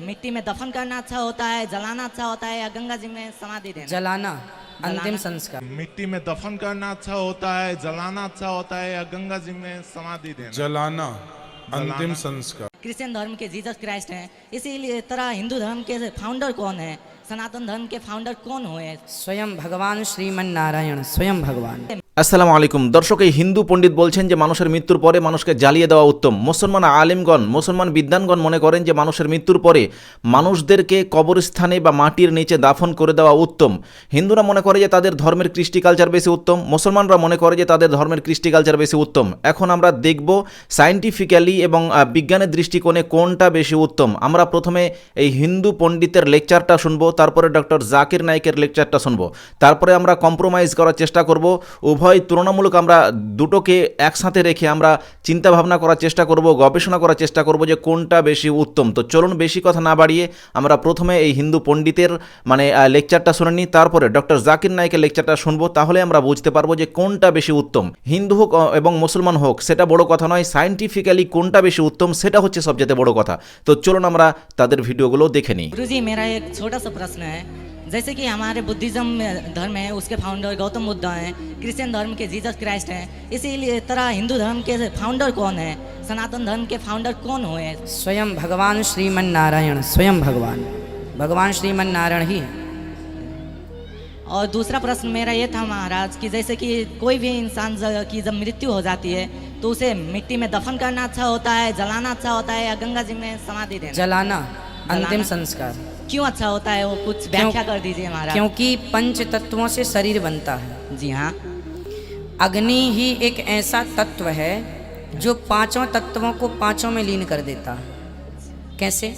मिट्टी में दफन करना अच्छा होता है, जलाना अच्छा होता है, या गंगा जी में समाधि देना? जलाना अंतिम संस्कार। मिट्टी में दफन करना अच्छा होता है, जलाना अच्छा होता है, या गंगा जी में समाधि देना? जलाना अंतिम संस्कार। क्रिश्चियन धर्म के जीसस क्राइस्ट हैं, इसीलिए तरह हिंदू धर्म के फाउंडर कौन है? सनातन धर्म के फाउंडर कौन हुए? स्वयं भगवान श्रीमन नारायण, स्वयं भगवान। আসসালামু আলাইকুম দর্শক, এই হিন্দু পণ্ডিত বলছেন যে মানুষের মৃত্যুর পরে মানুষকে জ্বালিয়ে দেওয়া উত্তম। মুসলমান আলেমগণ, মুসলমান বিদ্বানগণ মনে করেন যে মানুষের মৃত্যুর পরে মানুষদেরকে কবরস্থানে বা মাটির নিচে দাফন করে দেওয়া উত্তম। হিন্দুরা মনে করে যে তাদের ধর্মের কৃষ্টি কালচার বেশি উত্তম, মুসলমানরা মনে করে যে তাদের ধর্মের কৃষ্টি কালচার বেশি উত্তম। এখন আমরা দেখব সায়েন্টিফিক্যালি এবং বিজ্ঞানের দৃষ্টিকোণে কোনটা বেশি উত্তম। আমরা প্রথমে এই হিন্দু পণ্ডিতের লেকচারটা শুনবো, তারপরে ডক্টর জাকির নাইকের লেকচারটা শুনবো, তারপরে আমরা কম্প্রোমাইজ করার চেষ্টা করব। উভয় তুলনামূলক আমরা দুটোকে একসাথে রেখে আমরা চিন্তা ভাবনা করার চেষ্টা করব, গবেষণা করার চেষ্টা করব যে কোনটা বেশি উত্তম। তো চলুন বেশি কথা না বাড়িয়ে আমরা প্রথমে এই হিন্দু পণ্ডিতের লেকচারটা শুনে নিই, তারপরে ডক্টর জাকির নাইকের লেকচারটা শুনবো। তাহলে আমরা বুঝতে পারবো যে কোনটা বেশি উত্তম। হিন্দু হোক এবং মুসলমান হোক সেটা বড় কথা নয়, সায়েন্টিফিক্যালি কোনটা বেশি উত্তম সেটা হচ্ছে সবচেয়ে বড় কথা। তো চলুন আমরা তাদের ভিডিওগুলো দেখে নিই। गुरुजी, मेरा एक छोटा सा प्रश्न है। जैसे कि हमारे बुद्धिज्म धर्म है, उसके फाउंडर गौतम बुद्ध हैं, क्रिश्चियन धर्म के जीसस क्राइस्ट हैं, इसीलिए तरह हिंदू धर्म के फाउंडर कौन है? सनातन धर्म के फाउंडर कौन हुए? स्वयं भगवान श्रीमन नारायण, स्वयं भगवान, भगवान श्रीमन नारायण ही है। और दूसरा प्रश्न मेरा ये था महाराज कि जैसे कि कोई भी इंसान की जब मृत्यु हो जाती है तो उसे मिट्टी में दफन करना अच्छा होता है, जलाना अच्छा होता है, या गंगा जी में समाधि देना? जलाना अंतिम संस्कार। क्यों अच्छा होता है, वो कुछ व्याख्या कर दीजिए महाराज। क्योंकि पंच तत्वों से शरीर बनता है। जी हाँ। अग्नि ही एक ऐसा तत्व है जो पांचों तत्वों को पांचों में लीन कर देता है। कैसे?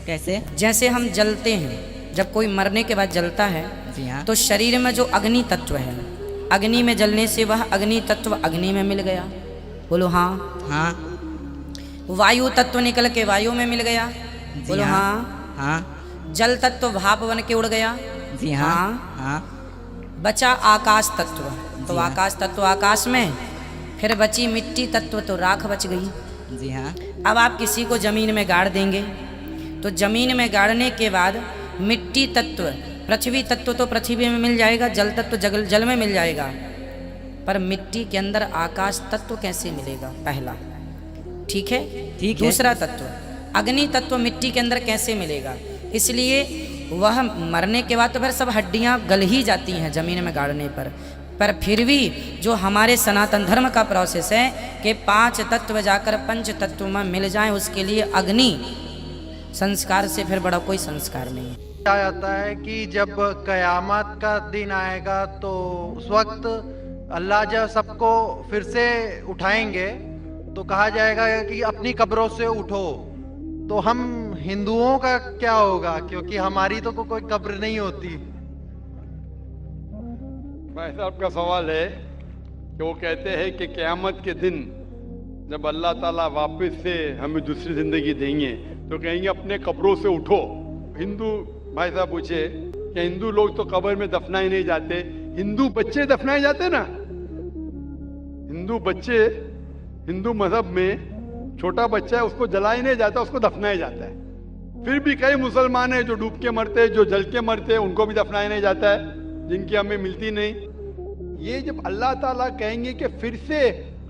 कैसे? जैसे हम जलते हैं, जब कोई मरने के बाद जलता है जी हाँ। तो शरीर में जो अग्नि तत्व है, अग्नि में जलने से वह अग्नि तत्व अग्नि में मिल गया। बोलो हाँ। हाँ। वायु तत्व निकल के वायु में मिल गया। बोलो हाँ। हाँ। जल तत्व भाप बन के उड़ गया। जी हाँ। हाँ। बचा आकाश तत्व, तो हाँ। आकाश तत्व आकाश में, फिर बची मिट्टी तत्व तो राख बच गई। जी हाँ। अब आप किसी को जमीन में गाड़ देंगे तो जमीन में गाड़ने के बाद मिट्टी तत्व, पृथ्वी तत्व तो पृथ्वी में मिल जाएगा, जल तत्व जल में मिल जाएगा, पर मिट्टी के अंदर आकाश तत्व कैसे मिलेगा? पहला ठीक है। ठीक है। दूसरा तत्व अग्नि तत्व मिट्टी के अंदर कैसे मिलेगा? इसलिए वह मरने के बाद तो फिर सब हड्डियां गल ही जाती हैं जमीन में गाड़ने पर फिर भी जो हमारे सनातन धर्म का प्रोसेस है कि पांच तत्व जाकर पंच तत्व में मिल जाएं, उसके लिए अग्नि संस्कार से फिर बड़ा कोई संस्कार नहीं। कहा जाता है कि जब कयामत का दिन आएगा तो उस वक्त अल्लाह जब सबको फिर से उठाएंगे तो कहा जाएगा कि अपनी कब्रों से उठो। तो हम हिंदुओं का क्या होगा, क्योंकि हमारी तो कोई कब्र नहीं होती। भाई साहब का सवाल है कि वो कहते हैं कि क़यामत के दिन जब अल्लाह ताला वापस से हमें दूसरी जिंदगी देंगे तो कहेंगे अपने कब्रों से उठो। हिंदू भाई साहब पूछे कि हिंदू लोग तो कब्र में दफनाए नहीं जाते, हिंदू बच्चे दफनाए जाते ना। हिंदू बच्चे, हिंदू मजहब में छोटा बच्चा है उसको जलाया नहीं जाता, उसको दफनाया जाता है। फिर भी कई मुसलमान हैं जो डूब के मरते हैं, जो जल के मरते हैं, उनको भी दफनाया नहीं जाता है, जिनकी हमें मिलती नहीं। ये जब अल्लाह ताला कहेंगे कि फिर से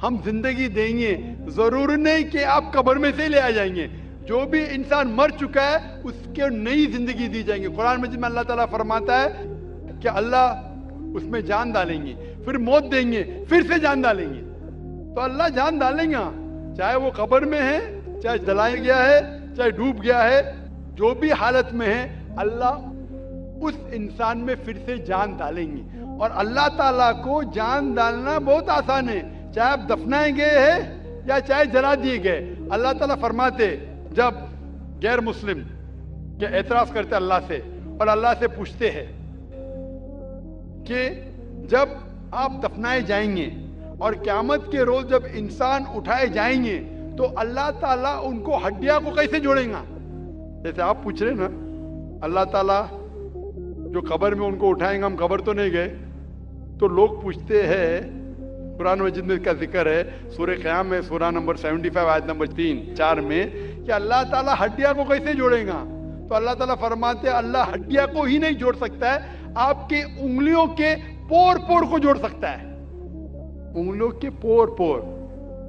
हम जिंदगी देंगे, जरूर नहीं कि आप कब्र में से ले आ जाएंगे। जो भी इंसान मर चुका है उसके नई जिंदगी दी जाएंगे। कुरान मजीद में अल्लाह ताला फरमाता है कि अल्लाह उसमें जान डालेंगे, फिर मौत देंगे, फिर से जान डालेंगे। तो अल्लाह जान डालेंगे, चाहे वो कब्र में है, चाहे जलाया गया है, चाहे डूब गया है, जो भी हालत में है अल्लाह उस इंसान में फिर से जान डालेंगे। और अल्लाह ताला को जान डालना बहुत आसान है, चाहे आप दफनाए गए हैं या चाहे जला दिए गए। अल्लाह ताला फरमाते जब गैर मुस्लिम के एतराज करते अल्लाह से और अल्लाह से पूछते हैं कि जब आप दफनाए जाएंगे और क़यामत के रोज जब इंसान उठाए जाएंगे तो अल्लाह ताला उनको हड्डियां को कैसे जोड़ेगा? जैसे आप पूछ रहे ना, अल्लाह ताला जो कब्र में उनको उठाएंगे, हम कब्र तो नहीं गए, तो लोग पूछते हैं, कुरान मजीद में इसका जिक्र है, सूरह क़याम में सूरह नंबर 75 आयत नंबर 3-4 में, कि अल्लाह ताला हड्डियां को कैसे जोड़ेगा? तो अल्लाह ताला फरमाते हैं अल्लाह हड्डियां को ही नहीं जोड़ सकता है, आपके उंगलियों के पोर पोर को जोड़ सकता है, उंगलियों के पोर पोर।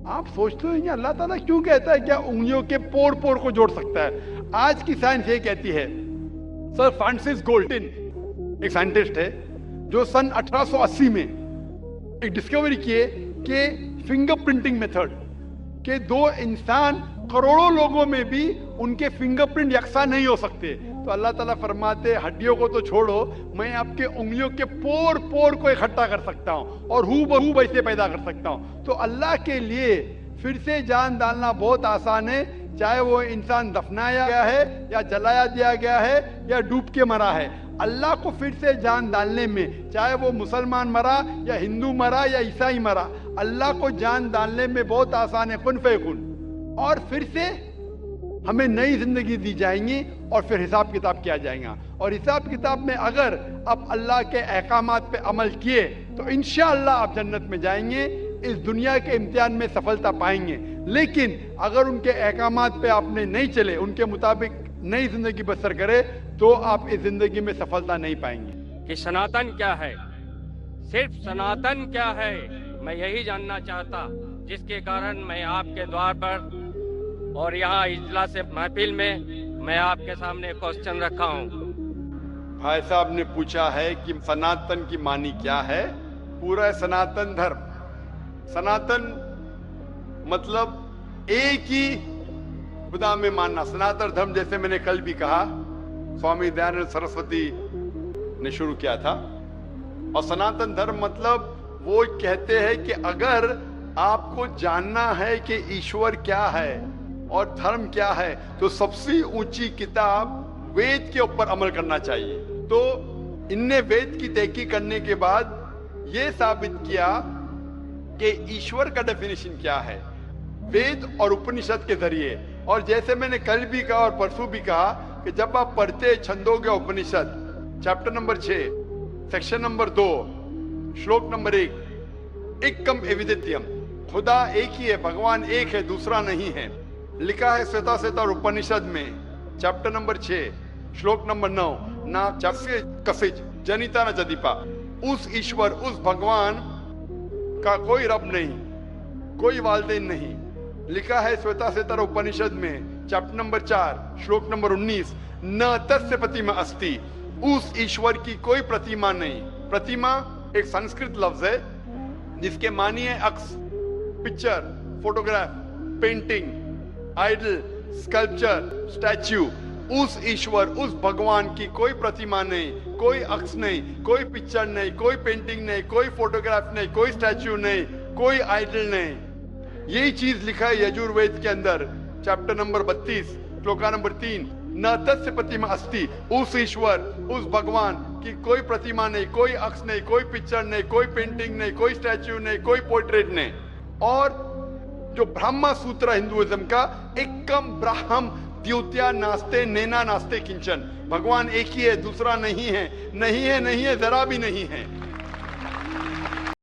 आप सोचते हो अल्लाह ताला क्यों कहता है क्या उंगलियों के पोर पोर को जोड़ सकता है? आज की साइंस ये कहती है, सर फ्रांसिस गोल्टिन एक साइंटिस्ट है जो सन 1880 में एक डिस्कवरी किए कि फिंगरप्रिंटिंग मेथड के दो इंसान करोड़ों लोगों में भी उनके फिंगरप्रिंट यकसा नहीं हो सकते। तो अल्लाह ताला फरमाते हड्डियों को तो छोड़ो, मैं आपके उंगलियों के पोर पोर को इकट्ठा कर सकता हूं और हूबहू वैसे पैदा कर सकता हूं। तो अल्लाह के लिए फिर से जान डालना बहुत आसान है, चाहे वो इंसान दफनाया गया है या जलाया दिया गया है या डूब के मरा है। अल्लाह को फिर से जान डालने में, चाहे वो मुसलमान मरा या हिंदू मरा या ईसाई मरा, अल्लाह को जान डालने में बहुत आसान है, कुन फयकुन। और फिर से हमें नई जिंदगी दी जाएंगी और फिर हिसाब किताब किया जाएगा। और हिसाब किताब में अगर आप अल्लाह के अहकामात पे अमल किए तो इंशाअल्लाह आप जन्नत में जाएंगे, इस दुनिया के इम्तिहान में सफलता पाएंगे। लेकिन अगर उनके अहकामात पे आपने नहीं चले, उनके मुताबिक नई जिंदगी बसर करे, तो आप इस जिंदगी में सफलता नहीं पाएंगे। कि सनातन क्या है, सिर्फ सनातन क्या है, मैं यही जानना चाहता, जिसके कारण मैं आपके द्वार पर और यहाँ इजलास महफिल में मैं आपके सामने क्वेश्चन रखा हूँ। भाई साहब ने पूछा है कि सनातन की मानी क्या है। पूरा सनातन धर्म, सनातन मतलब एक ही खुदा में मानना। सनातन धर्म जैसे मैंने कल भी कहा, स्वामी दयानंद सरस्वती ने शुरू किया था। और सनातन धर्म मतलब वो कहते हैं कि अगर आपको जानना है कि ईश्वर क्या है और धर्म क्या है, तो सबसे ऊंची किताब वेद के ऊपर अमल करना चाहिए। तो इनने वेद की तहकीक करने के बाद यह साबित किया कि ईश्वर का डेफिनेशन क्या है वेद और उपनिषद के जरिए। और जैसे मैंने कल भी कहा और परसों भी कहा कि जब आप पढ़ते छंदोग्य उपनिषद चैप्टर नंबर 6 सेक्शन नंबर 2 श्लोक नंबर 1, एकम एविदित्यम, खुदा एक ही है, भगवान एक है, दूसरा नहीं है, लिखा है श्वेता श्वेता उपनिषद में चैप्टर नंबर 6 श्लोक नंबर 9, ना चस्य कसिज जनिता न जदीपा। उस ईश्वर, उस भगवान का कोई रब नहीं, कोई वालदेन नहीं। लिखा है श्वेता श्वेता उपनिषद में चैप्टर नंबर 4 श्लोक नंबर 19, न तस्य प्रतिमा अस्ति, उस ईश्वर की कोई प्रतिमा नहीं। प्रतिमा एक संस्कृत लफ्ज है जिसके मानी है अक्स, picture, photograph, painting, idol, sculpture, statue. उस ईश्वर, उस भगवान की कोई प्रतिमा नहीं, कोई अक्स नहीं, कोई पिक्चर नहीं, कोई पेंटिंग नहीं, कोई फोटोग्राफ नहीं, कोई स्टैच्यू नहीं, कोई आइडल नहीं। यही चीज लिखा है यजुर्वेद के अंदर चैप्टर नंबर 32 श्लोका नंबर 3, न तस्य प्रतिमा अस्ति, उस ईश्वर, उस भगवान की कोई प्रतिमा नहीं, कोई अक्स नहीं, कोई पिक्चर नहीं, कोई पेंटिंग नहीं, कोई स्टैच्यू नहीं, कोई पोर्ट्रेट नहीं। और जो ब्रह्मा सूत्र हिंदुइज्म का, एकम ब्राह्म द्वितीया नास्ते नैना नास्ते किंचन, भगवान एक ही है, दूसरा नहीं है, नहीं है, नहीं है, जरा भी नहीं है।